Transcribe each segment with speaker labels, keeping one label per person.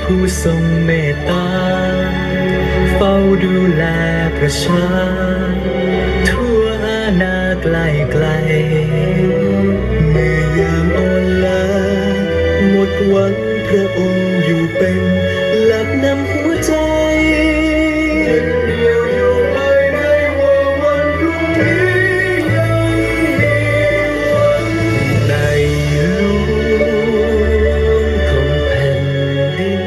Speaker 1: ผู้ทรงเมตตาเฝ้าดูแลประชาทั่วอาณาไกลไกลเมื่อยามอ่อนล้าหมดหวังพระองค์อยู่เป็นหลักนำหัวใจเดียวอยู่ภายในว่าวันพรุ่งนี้ยังมีหวังในหลวงของแผ่นดิน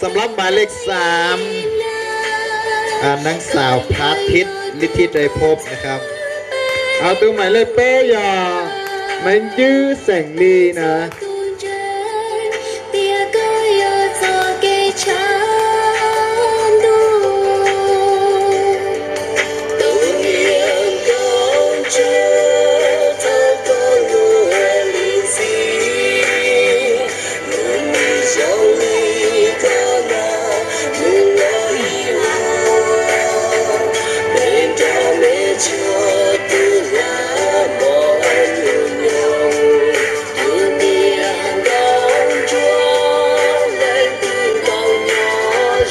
Speaker 2: สำหรับหมายเลข3นางสาวพาทิตฤทธิไตรภพนะครับเอาตัวหมายเลขเป้ยอมันยื้อแสงลีนะ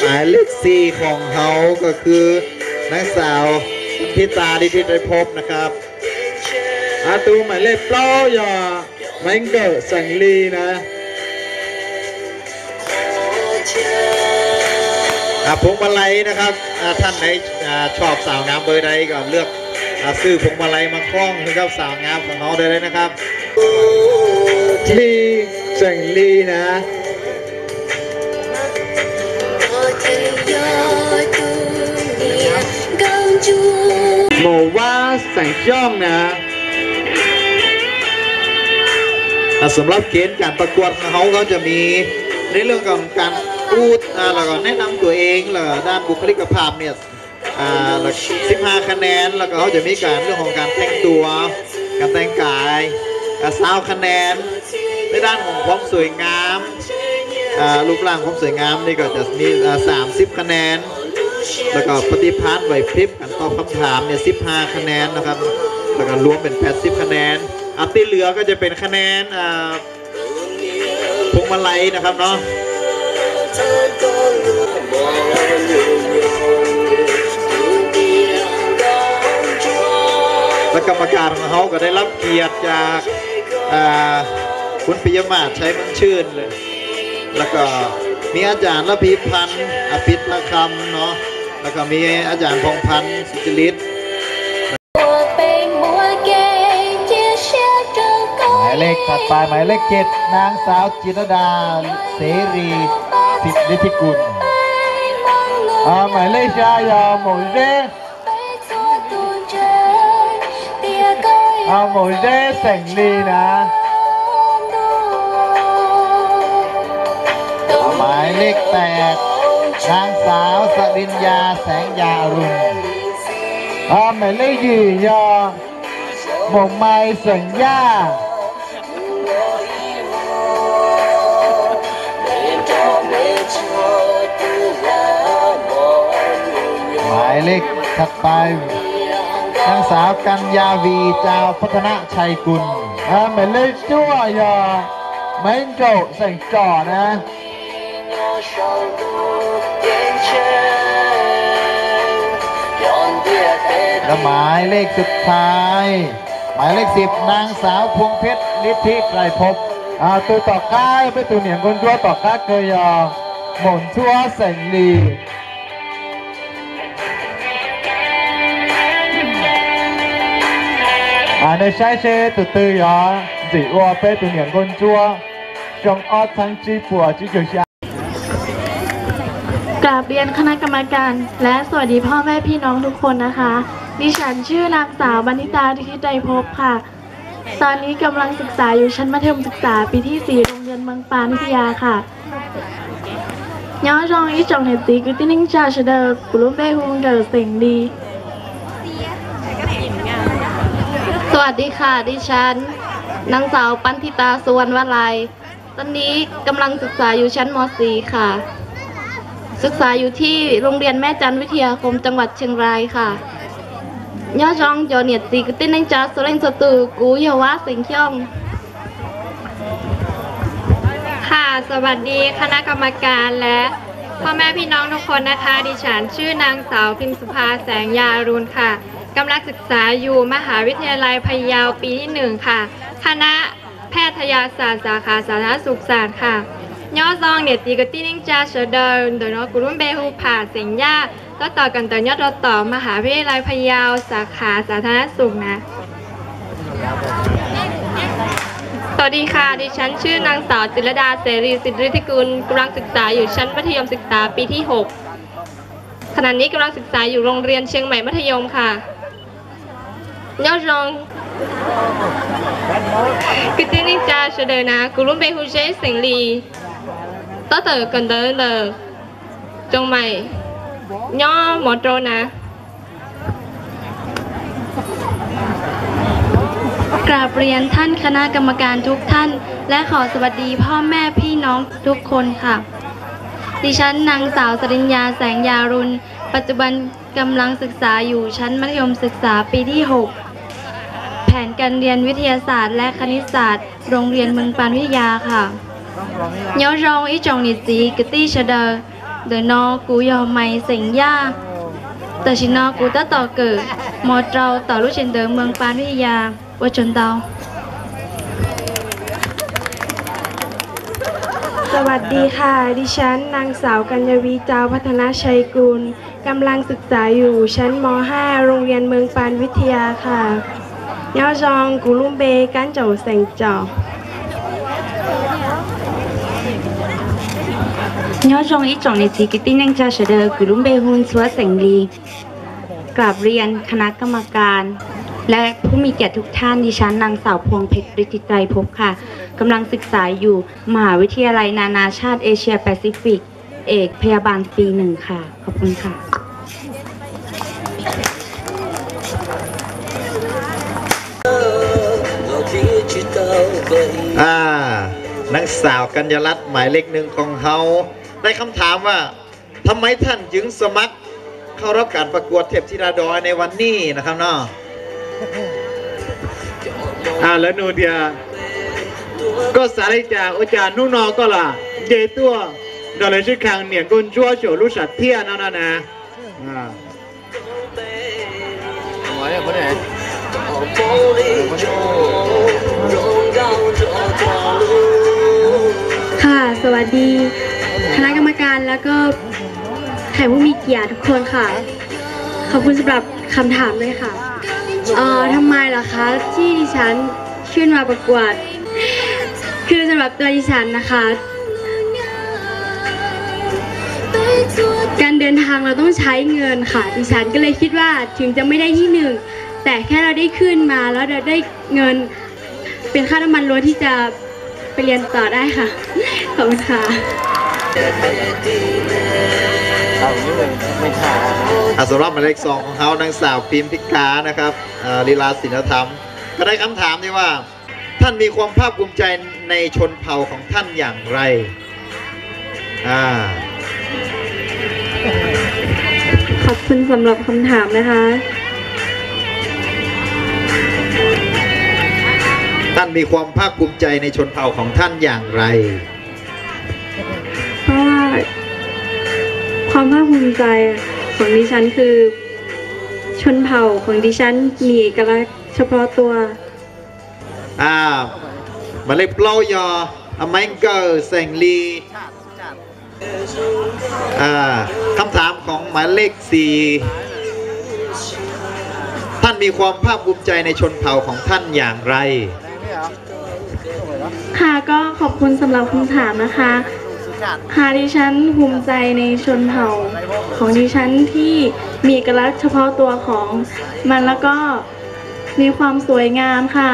Speaker 2: หมายเลข4ของเขาก็คือนางสาวพิตาดิทิไตรภพนะครับอาตูหมายเลขเปล่ายอมันเกิดสังลีนะพวงมาลัยนะครับท่านไหนชอบสาวงามเบอร์ใดก็เลือกซื้อพวงมาลัยมาคล้องให้กับสาวงามของเขาได้เลยนะครับลีสังลีนะโมว่าแสงจ้องนะสำหรับเกณฑ์การประกวดเขาจะมีในเรื่องของการพูดแล้วก็แนะนำตัวเองแล้วก็ด้านบุคลิกภาพเนี่ย15 คะแนนแล้วก็เขาจะมีการเรื่องของการแต่งตัวการแต่งกาย20 คะแนนในด้านของความสวยงามรูปร่างความสวยงามนี่ก็จะมี30 คะแนนแล้วก็ปฏิภาณไหวพริบการตอบคำถามเนี่ย15 คะแนนนะครับแล้วก็รวมเป็น80 คะแนนที่เหลือก็จะเป็นคะแนนพวงมาลัยนะครับเนาะและกรรมการของเขาก็ได้รับเกียรติจากคุณปิยมาศชัยมั่นชื่นเลยแล้วก็มีอาจารย์ระพีพันธ์อภิตคำเนาะแล้วก็มีอาจารย์พงพันธ์สุจริตหมายเลขถัดไปหมายเลข7นางสาวจิตรดาเสรีสิทธิฤทธิกุลหมายเลขชายาหมวยเร่หมวยเร่แสงลีนะ นางสาวสริญญาแสงยาอรุณหมายเลขยี่ยอหม่งไม้สัญญาหมายเลขถัดไปนางสาวกัญญาวีเจ้าพัฒนาชัยกุลหมายเลขจั่วยอไม่โจใส่จ่อนะและหมายเลขสุดท้ายหมายเลข10นางสาวพวงเพชรฤทธิไกรภพตัวต่อก้าไปตัวเหนียงคนชั่วต่อก้าเคยหม่นชั่วเสงลีในใช้เชตุตือยอจีวัวไปตัวเหนียงคนชั่วจงอดทั้งจีปัวจีเกียวชากราบเรียนคณะกรรมการและสวัสดีพ่อแม่พี่น้องทุกคนนะคะดิฉันชื่อนางสาวบรรณิตาฤทธิไกรภพค่ะตอนนี้กำลังศึกษาอยู่ชั้นมัธยมศึกษาปีที่4โรงเรียนเมืองปานวิทยาค่ะย้อนรองอีจงเหตุกุตินิ่งจ่าเฉดกุลุเบฮุงเดอเสียงดีสวัสดีค่ะดิฉันนางสาวปันธิตาสุวรรณวลัยตอนนี้กำลังศึกษาอยู่ชั้นม.4 ค่ะศึกษาอยู่ที่โรงเรียนแม่จันวิทยาคมจังหวัดเชียงรายค่ะย่อจองโยเนียตีกตินังจ่าสุรินทร์สตูกูเยวะสิงห์ย่องค่ะสวัสดีคณะกรรมการและพ่อแม่พี่น้องทุกคนนะคะดิฉันชื่อนางสาวพิมสุภาแสงยาอรุณค่ะกำลังศึกษาอยู่มหาวิทยาลัยพะเยาปีที่1ค่ะคณะแพทยศาสตร์สาขาสาธารณสุขศาสตร์ค่ะย่อซองเนี่ยตีกตินิ่งจ่าเฉดโดยน้องกุลุ่มเบฮูผ่าเสียงย่าก็ต่อกันต่อยอดต่อมหาวิทยาลัยพะเยาสาขาสาธารณสุขนะสวัสดีค่ะดิฉันชื่อนางสาวจิรดาเสรีสิทธิฤทธิกุลกำลังศึกษาอยู่ชั้นมัธยมศึกษาปีที่6ขณะนี้กำลังศึกษาอยู่โรงเรียนเชียงใหม่มัธยมค่ะย่อจองกตินิจาเฉดนะกุลุ่มเบฮูเจเสียงลีต่อกันต่อจงใหม่ย่อหมอโตนะกราบเรียนท่านคณะกรรมการทุกท่านและขอสวัสดีพ่อแม่พี่น้องทุกคนค่ะดิฉันนางสาวสริญญาแสงยารุณปัจจุบันกำลังศึกษาอยู่ชั้นมัธยมศึกษาปีที่6แผนการเรียนวิทยาศาสตร์และคณิตศาสตร์โรงเรียนเมืองปานวิทยาค่ะย้อนรองอีจงนิจีกตี้เฉดเดนอกูยอมไม่เสียงย่าแต่ชินอกูตะต่อเกิดมอเจ้าต่อลูกเชนเดิมเมืองปานวิทยาวัชนเตาสวัสดีค่ะดิฉันนางสาวกัญญวีเจ้าพัฒนาชัยกุลกำลังศึกษาอยู่ชั้นม.5 โรงเรียนเมืองปานวิทยาค่ะย่อจองกุลุ่มเบกันเจ้าแสงเจ้าย่อจงอีจงในจีกิตินังจ่าเฉดกุลุ่มเบฮุนสวแสงลีกราบเรียนคณะกรรมการและผู้มีเกียรติทุกท่านดิฉันนางสาวพวงเพชรฤทธิไกรภพค่ะกำลังศึกษาอยู่มหาวิทยาลัยนานาชาติเอเชียแปซิฟิกเอกพยาบาลปี1ค่ะขอบคุณค่ะนางสาวกัญญาลัตน์หมายเลข1ของเฮาได้คำถามว่าทำไมท่านจึงสมัครเข้ารับการประกวดเทพธิดาดอยในวันนี้นะครับเนาะ
Speaker 1: แล้วนูเดียก็สารจากอาจารย์นุ่นนอก็ล่ะเดตัวดอลเลยชื่อคางเหนียงกุนชั่วโฉลุสัตเทียนั่นนะหัวเนี่ยคนไหน
Speaker 3: ค่ะสวัสดีคณะกรรมการแล้วก็แขกผู้มีเกียรติทุกคนค่ะขอบคุณสำหรับคำถามด้วยค่ะทำไมล่ะคะที่ดิฉันขึ้นมาประกวดคือสำหรับตัวดิฉันนะคะการเดินทางเราต้องใช้เงินค่ะดิฉันก็เลยคิดว่าถึงจะไม่ได้ที่1แต่แค่เราได้ขึ้นมาแล้วเราได้เงินเป็นค่าน้ำมันรถที่จะไปเรียนต่อได้ค่ะขอบคุณค่ะ
Speaker 2: สำหรับหมายเลข 2ของเขานางสาวพิมพิกานะครับลีลาศิลธรรมก็ได้คำถามที่ว่าท่านมีความภาคภูมิใจในชนเผ่าของท่านอย่างไร
Speaker 3: ขอบคุณสำหรับคำถามนะคะ
Speaker 2: ท่านมีความภาคภูมิใจในชนเผ่าของท่านอย่างไร
Speaker 3: เพราะว่าความภาคภูมิใจของดิฉันคือชนเผ่าของดิฉันมีเอกลักษณ์เฉพาะตัว
Speaker 2: มาเลยเปล่ายอแมงเกอร์แสงลีคำถามของหมายเลข 4ท่านมีความภาคภูมิใจในชนเผ่าของท่านอย่างไร
Speaker 3: ค่ะก็ขอบคุณสำหรับคำถามนะคะค่ะดิฉันภูมิใจในชนเผ่าของดิฉันที่มีเอกลักษณ์เฉพาะตัวของมันแล้วก็มีความสวยงามค่ะ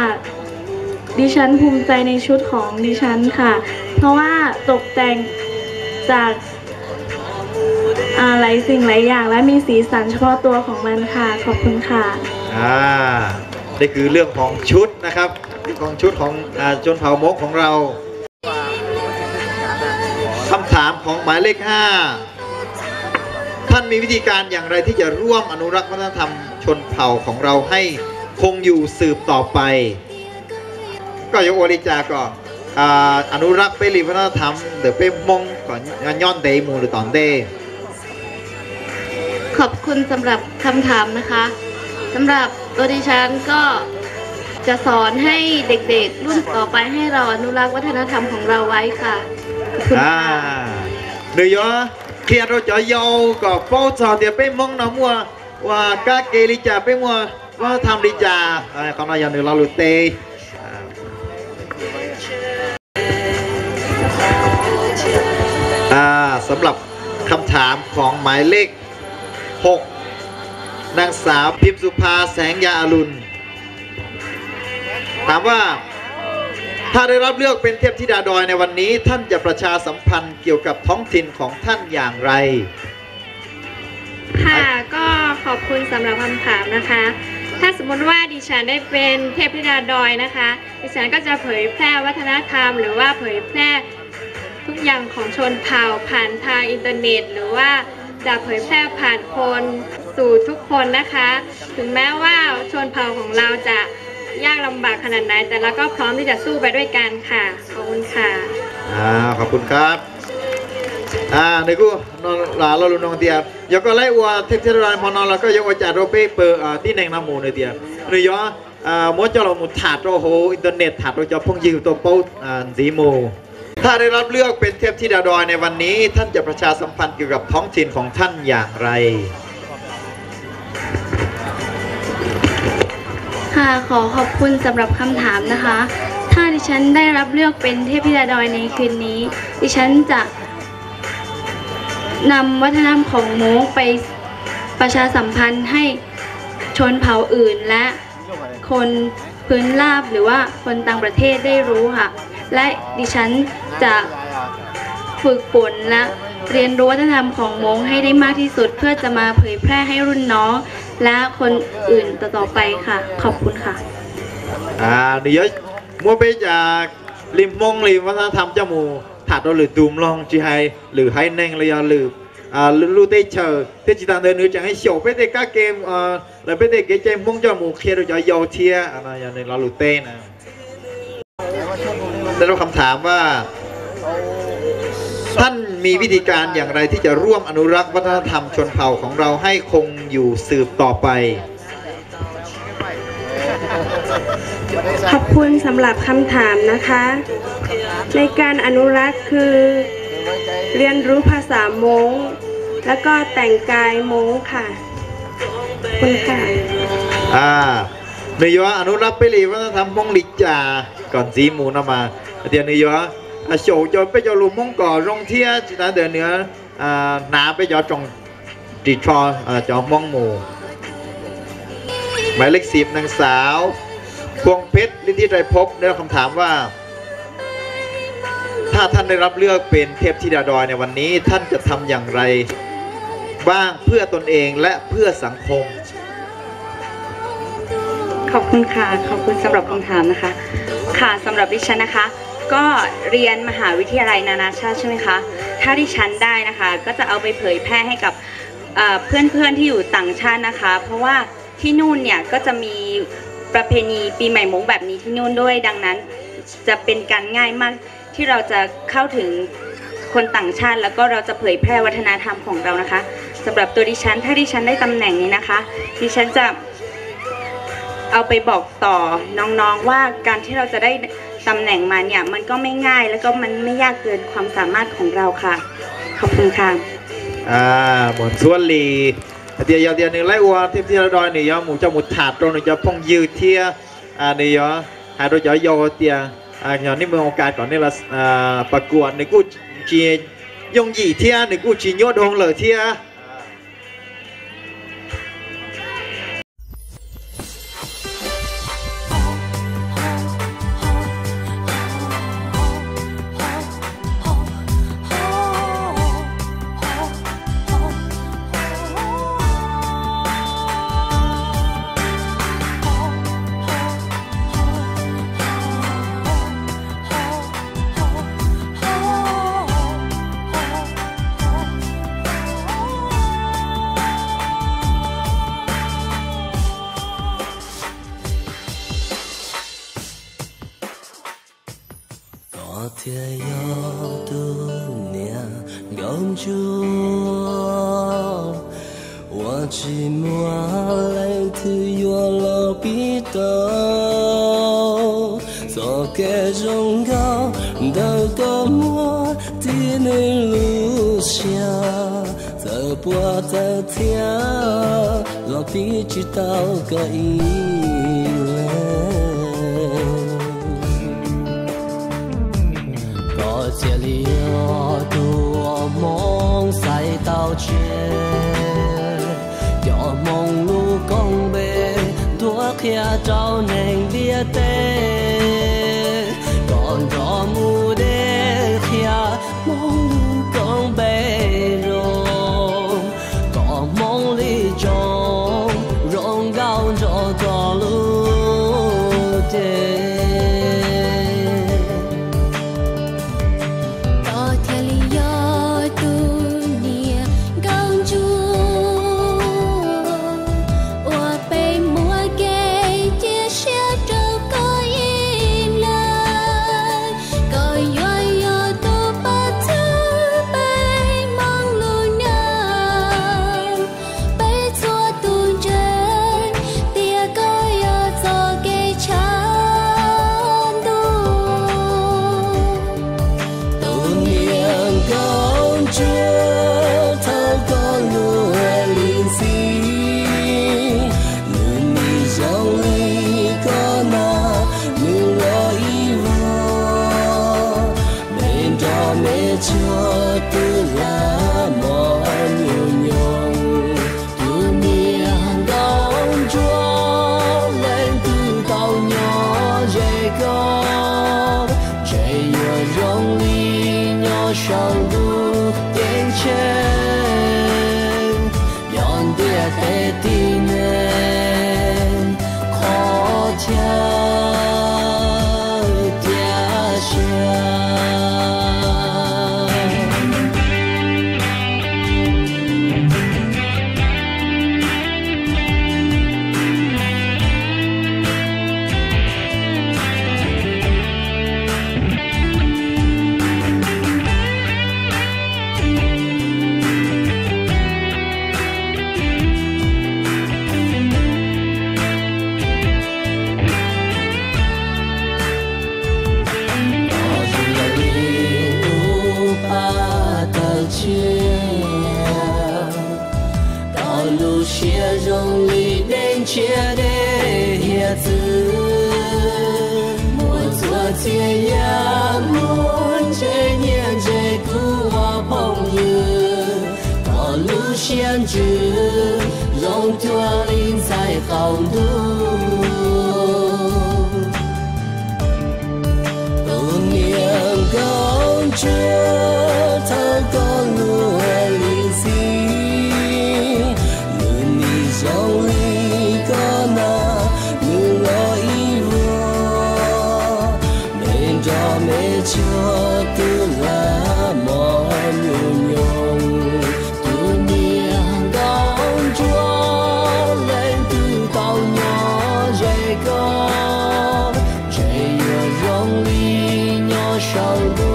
Speaker 3: ดิฉันภูมิใจในชุดของดิฉันค่ะเพราะว่าตกแต่งจากหลายสิ่งหลายอย่างและมีสีสันเฉพาะตัวของมันค่ะขอบคุณค่ะ
Speaker 2: นี่คือเรื่องของชุดนะครับของชุดของชนเผ่ามงของเราคำถามของหมายเลข 5ท่านมีวิธีการอย่างไรที่จะร่วมอนุรักษ์วัฒนธรรมชนเผ่าของเราให้คงอยู่สืบต่อไปก็ยกบริจาก็อนุรักษ์ไปรีวัฒนธรรมเดี๋ยวไปมงก่อนย้อนเดย์มูหรือตอนเดย์
Speaker 3: ขอบคุณสำหรับคำถามนะคะสำหรับตัวดิฉันก็จะสอนให้เด็กๆรุ่นต่อไปให้เราอนุรักษ์วัฒนธรรมของเราไว้ค่ะ
Speaker 2: เดี๋ยวเขียนเราจะยาวก็โฟล์เดี๋ยวไปมองน้ำมัวว่ากาเกลิจ่าไปมัวว่าทำลิจ่าเขาหน่อยอย่างหนึ่งเราลุเตสำหรับคำถามของหมายเลข 6นางสาวพิมสุภาแสงยาอรุณถามว่าถ้าได้รับเลือกเป็นเทพธิดาดอยในวันนี้ท่านจะประชาสัมพันธ์เกี่ยวกับท้องถิ่นของท่านอย่างไร
Speaker 3: ค่ะก็ขอบคุณสำหรับคำถามนะคะถ้าสมมติว่าดิฉันได้เป็นเทพธิดาดอยนะคะดิฉันก็จะเผยแพร่วัฒนธรรมหรือว่าเผยแพร่ทุกอย่างของชนเผ่าผ่านทางอินเทอร์เน็ตหรือว่าจะเผยแพร่ผ่านคนสู่ทุกคนนะคะถึงแม้ว่าชนเผ่าของเราจะยากลำบากขนาดไหนแต่เราก็พร้อมที่จะสู้ไปด้วยกันค่ะขอบคุณค่ะ
Speaker 2: ขอบคุณครับในกูนอนหลาเราลุนองเตียยก็ไล่วัวเทพธิดาพอนอนเราก็ยังว่าจัดโรเป้เปิดที่แหน่งน้ำหมูในเตียหรือยอมดเจ้าเราหมุดถาดโรโหอินเทอร์เน็ตถาดเราจะพงยิวตัวโป๊สีโมถ้าได้รับเลือกเป็นเทพธิดาดอยในวันนี้ท่านจะประชาสัมพันธ์เกี่ยวกับท้องถิ่นของท่านอย่างไร
Speaker 3: ค่ะขอขอบคุณสำหรับคำถามนะคะถ้าดิฉันได้รับเลือกเป็นเทพธิดาดอยในคืนนี้ดิฉันจะนำวัฒนธรรมของโม้งไปประชาสัมพันธ์ให้ชนเผ่าอื่นและคนพื้นราบหรือว่าคนต่างประเทศได้รู้ค่ะและดิฉันจะฝึกฝนและเรียนรู้วัฒนธรรมของโม้งให้ได้มากที่สุดเพื่อจะมาเผยแพร่ให้รุ่นน้องและคนอื่นต่อไปค่ะขอบคุณค่ะ
Speaker 2: เดี๋ยวมัวไปจากริมมงริมวัฒนธรรมเจ้าหมูถาดเราหรือตูมลองจีไฮหรือไฮแนงเลยหรือลูเตเชอร์เทจิตานเดินนึกจะให้เฉียวไปเตะก้าเกมหรือไปเตะเกมเจมมงเจ้าหมูเคลียร์เราจะยาวเทียอะไรอย่างหนึ่งเราลูเต้นะได้รับคำถามว่าท่านมีวิธีการอย่างไรที่จะร่วมอนุรักษ์วัฒนธรรมชนเผ่าของเราให้คงอยู่สืบต่อไป
Speaker 3: ขอบคุณสำหรับคำถามนะคะในการอนุรักษ์คือเรียนรู้ภาษาม้งแล้วก็แต่งกายม้งค่ะคุณค่ะ
Speaker 2: เนื้ออนุรักษ์ไปเลยวัฒนธรรมมงลิจ่าก่อนสีหมูนมาเดี๋ยวเนื้อโฉบจะไปจะลุมมงก่อรองเทียจีน่าเดือนเนื้อหนาไปจะจงดีทรจะมองหมูหมายเลข 10นางสาวพวงเพชรฤทธิไตรภพได้รับคำถามว่าถ้าท่านได้รับเลือกเป็นเทพธิดาดอยในวันนี้ท่านจะทำอย่างไร บ้างเพื่อตนเองและเพื่อสังคม
Speaker 4: ขอบคุณค่ะขอบคุณสำหรับคำถามนะคะค่ะสำหรับดิฉันนะคะก็เรียนมหาวิทยาลัยนานาชาติใช่ไหมคะถ้าดิฉันได้นะคะก็จะเอาไปเผยแพร่ให้กับเพื่อนๆที่อยู่ต่างชาตินะคะเพราะว่าที่นู่นเนี่ยก็จะมีประเพณีปีใหม่มงแบบนี้ที่นู่นด้วยดังนั้นจะเป็นการง่ายมากที่เราจะเข้าถึงคนต่างชาติแล้วก็เราจะเผยแพร่วัฒนธรรมของเรานะคะสำหรับตัวดิฉันถ้าดิฉันได้ตำแหน่งนี้นะคะดิฉันจะเอาไปบอกต่อน้องๆว่าการที่เราจะได้ตำแหน่งมาเนี่ยมันก็ไม่ง่ายแล้วก็มันไม่ยากเกินความสามารถของเราค่ะขอบคุณค่ะ
Speaker 2: หมดส่วนลีเดียวหนึ่งไล่วัวที่เราดอยนี่ยหมูจะหมูถาดตรงนี่จะพงยืดเทียนี่ยหาโดยจะโยเตียอย่างนี้เมื่อโอกาสก่อนนี่เราประกวดนี่กูจียงหยี่เทียนี่กูจีโยดงเหลือเทีย
Speaker 5: 天要度年公主，我寂寞来自我老彼得，所给中高的个莫的内路下，则不得天老彼知道个意味。这里有多梦赛道前，有梦路公北，多开照能别得，còn cho mù đê khia mong lu công bê rong có mong li trong rong gao cho to lu đê限制，让多林在好路。不念公主，他公路林西， cho tư là mọi nhung nhung tu niệm đón chúa lên từ tàu nhỏ dây có dây rong ly nhỏ sau bu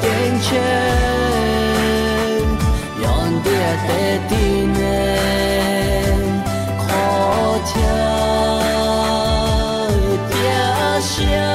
Speaker 5: tiếng trên yon địa tê tin em khó theo tia xa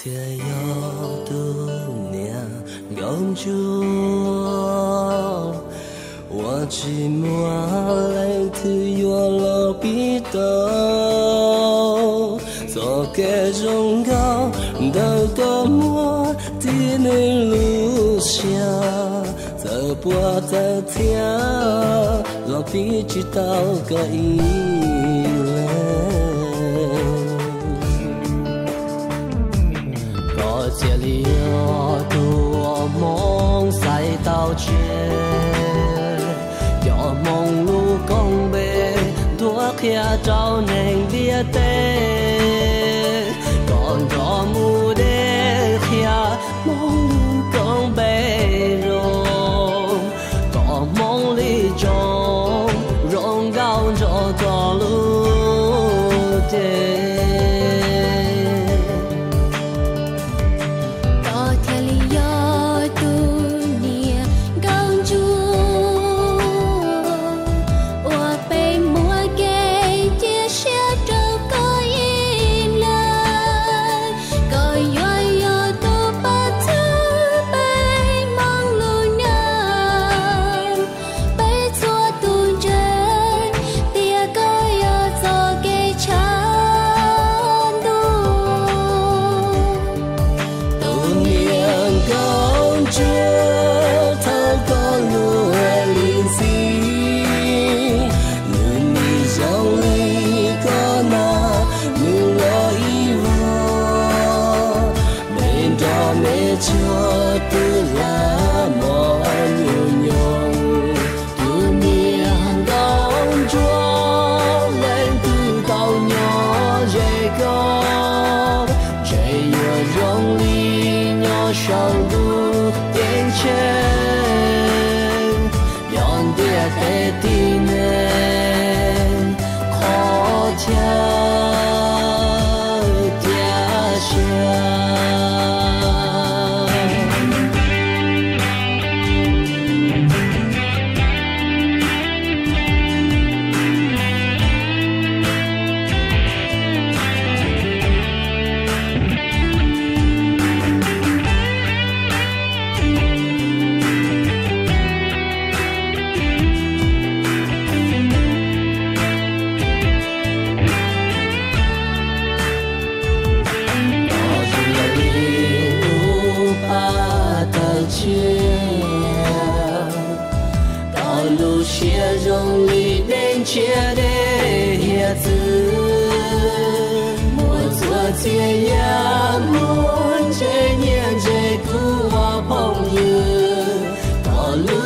Speaker 5: thiên yêu tu niệm gom chúa 我只摸来自我老彼得，做个忠告的个莫的内路下，这波的天，老彼知道个意嘞。 这里有多梦赛道前，有梦路公北，多看照能别的，讲着目的下梦路公北容，到梦里中容高着多路的。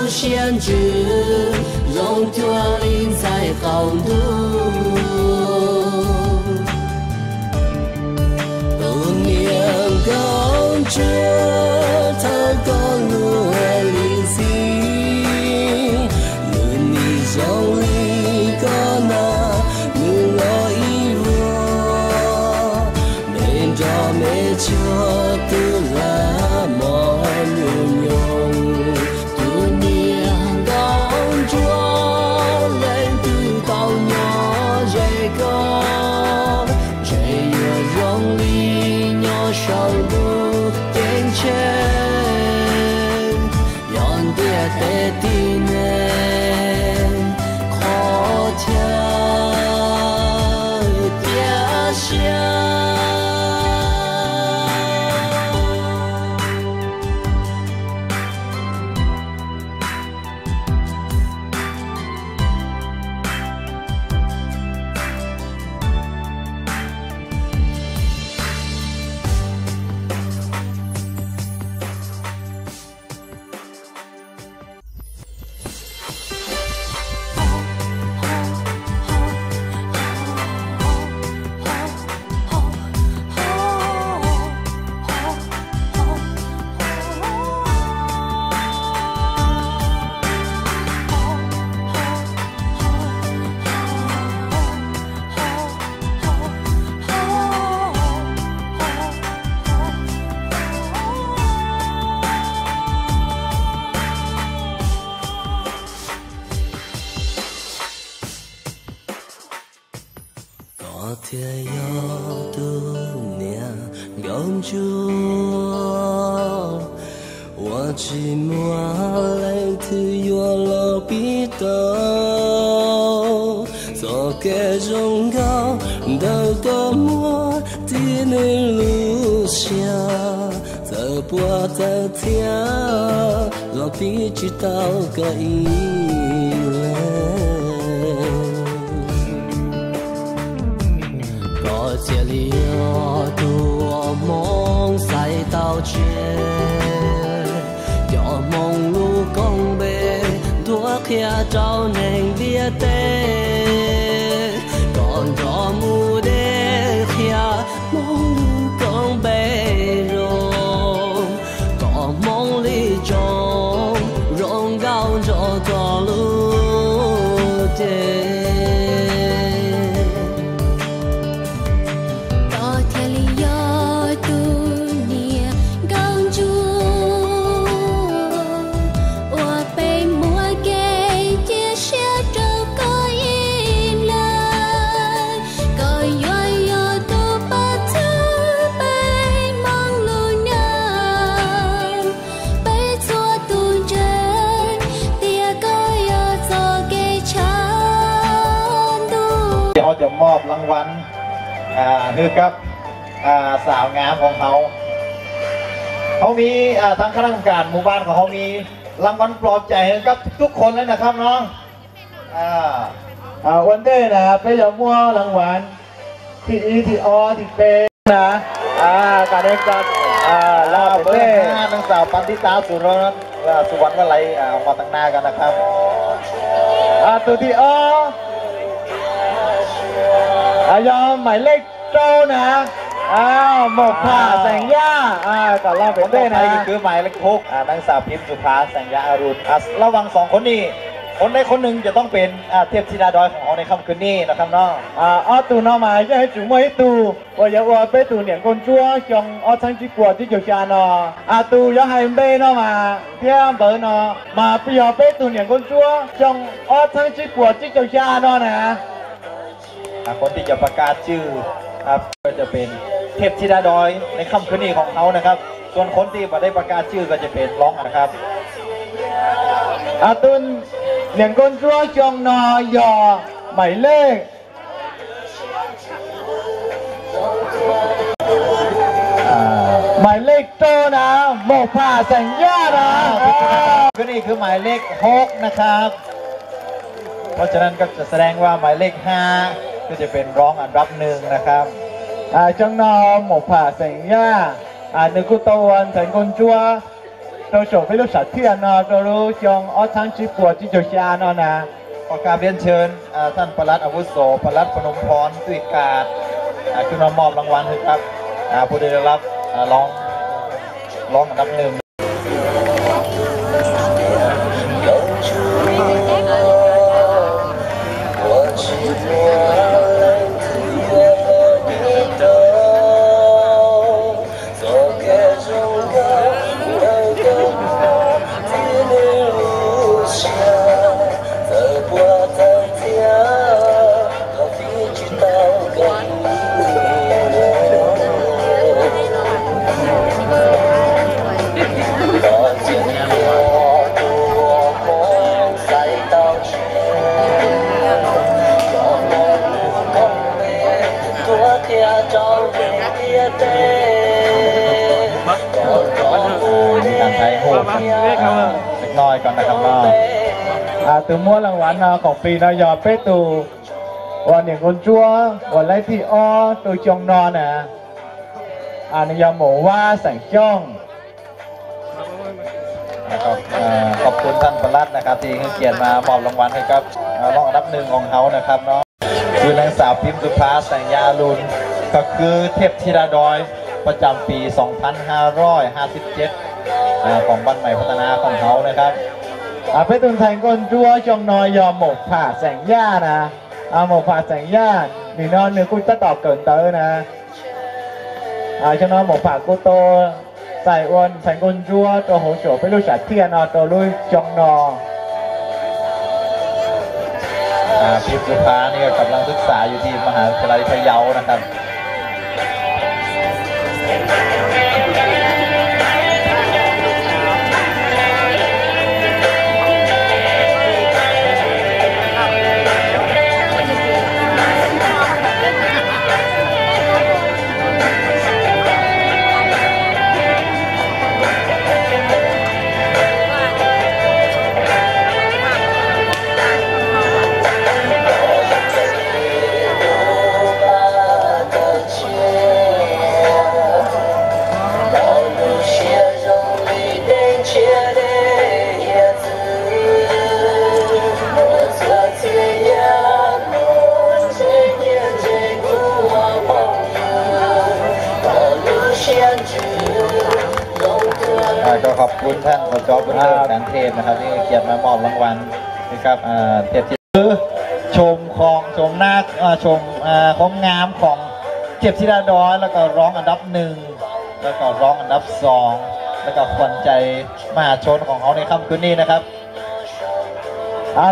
Speaker 5: 限制，让脱离在高度。多年高着他高路离心，路你中离个那路落一落，没着没着的拉莫运用。天要度年公主，我寂寞来自我老鼻头，做个忠告的个我的内路上，这波的天老鼻知道个意这里有多梦赛道前，有梦路公北，多开照能别的，còn đó mù đê khia mong lu công bê rong, có mong ly trong rong gao cho to lu đê.
Speaker 2: เขาจะมอบรางวัลให้กับสาวงามของเขามีทางคณะกรรมการหมู่บ้านของเขามีรางวัลปลอบใจให้กับทุกคนเลยนะครับน้องวันเด้นะไปจะมั่วรางวัลที่อีที่อที่เป็นนะการได้จัดลาเบอร์5นางสาวปันธิตาสุวรรณวลัยออกมาตั้งหน้ากันนะครับตัวที่ยอมหมายเลขโจ้นะหมกผ่าแสงย่าก่อนเล่าเป็นได้นะคือหมายเลข6นางสาวพิมพ์สุภาแสงย่าอรุณระวัง2คนนี้คนใดคนหนึ่งจะต้องเป็นเทพธิดาดอยของเราในค่ำคืนนี้นะครับน้องตูน้องมาจะให้จุ๋มไว้ตูว่าอย่าว่าไปตูเหนียงคนชั่วจงทั้งจีกัวที่จุจานตูอย่าให้เบ้น้องมาเที่ยงเบอร์นอมาไปอย่าไปตูเหนียงคนชั่วจงทั้งจีกัวที่จุจานนะคนที่จะประกาศชื่อครับก็จะเป็นเทพธิดาดอยในค่ำคืนนี้ของเขานะครับส่วนคนที่ไม่ได้ประกาศชื่อก็จะเป็นร้องนะครับตุนเหลียงก้นชั่วจงนอยอหมายเลขหมายเลขโตนะหมกผ่าแสงย่านะคืนนี้คือหมายเลข6นะครับเพราะฉะนั้นก็จะแสดงว่าหมายเลข5ก็จะเป็นร้องอันดับ1นะครับจังนอหมกผ่าแสงย่านึกุตวันแสงคนชั่วเราจบไปรู้สัตว์เทียนเรารู้จงทั้งจีปัวจีโจชานนะขอกราบเรียนเชิญท่านปลัดอาวุโสปลัดพนมพรตุยกาขึ้นมามอบรางวัลครับผู้ได้รับร้องอันดับ1การใช้โหดเล็กน้อยก่อนนะครับตัวม้วนรางวัลของปีนายอเปตูวันหนึ่งคนชั่ววันไรที่ตัวจงนอนนายอหมูว่าแสงจ้องขอบคุณท่านปลัดนะครับที่ให้เกียรติมามอบรางวัลให้กับร้องอันดับ1ของเขานะครับเนาะคือนางสาวพิมพ์สุภาแสงยาลุนก็คือเทพธิดาดอยประจำปี 2557 ของบ้านใหม่พัฒนาของเขานะครับไปตุนไทยคนชั่วจงนอยยอมหมกผ่าแสงย่านะหมกผ่าแสงย่าหนึ่งนอนหนึ่งกูจะตอบเกินเตอร์นะจงนอนหมกผ่ากูโตใส่อ้วนไทยคนชั่วตัวโหโฉไปรู้จักเทียนตัวลุยจงนอ พิมพ์สุภานี่ก็กำลังศึกษาอยู่ที่มหาวิทยาลัยพะเยานะครับก็ขอบคุณท่านสจ.บุญเลิศแสงเทพนะครับที่เกียรติมามอบรางวัลนะครับเทียบชมของชมนาคชมความงามของเจ็บศิลาดอยแล้วก็ร้องอันดับ1แล้วก็ร้องอันดับ2แล้วก็ขวัญใจมหาชนของเขาในค่ำคืนนี้นะครับ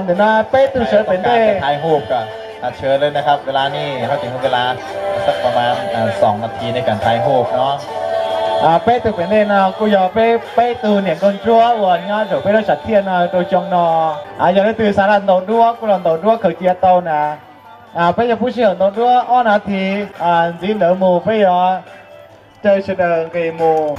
Speaker 2: เดี๋ยวนะเป้ตื่นเชิญเป็นได้ถ่ายรูปกันเชิญเลยนะครับเวลานี้เขาถึงเวลาสักประมาณ2 นาทีในการถ่ายรูปเนาะเป้từ bên đây nào cô giờ ป้từ niệm con chúa và nhá rồi ป้nó sạch thiên tôi trong nó giờ nó từ sáng là đầu đua cô làm đầu đua khởi chia tàu nè bây giờ phút chiều đầu đua on thì dính đỡ mù bây giờ chơi sẽ đỡ cái mù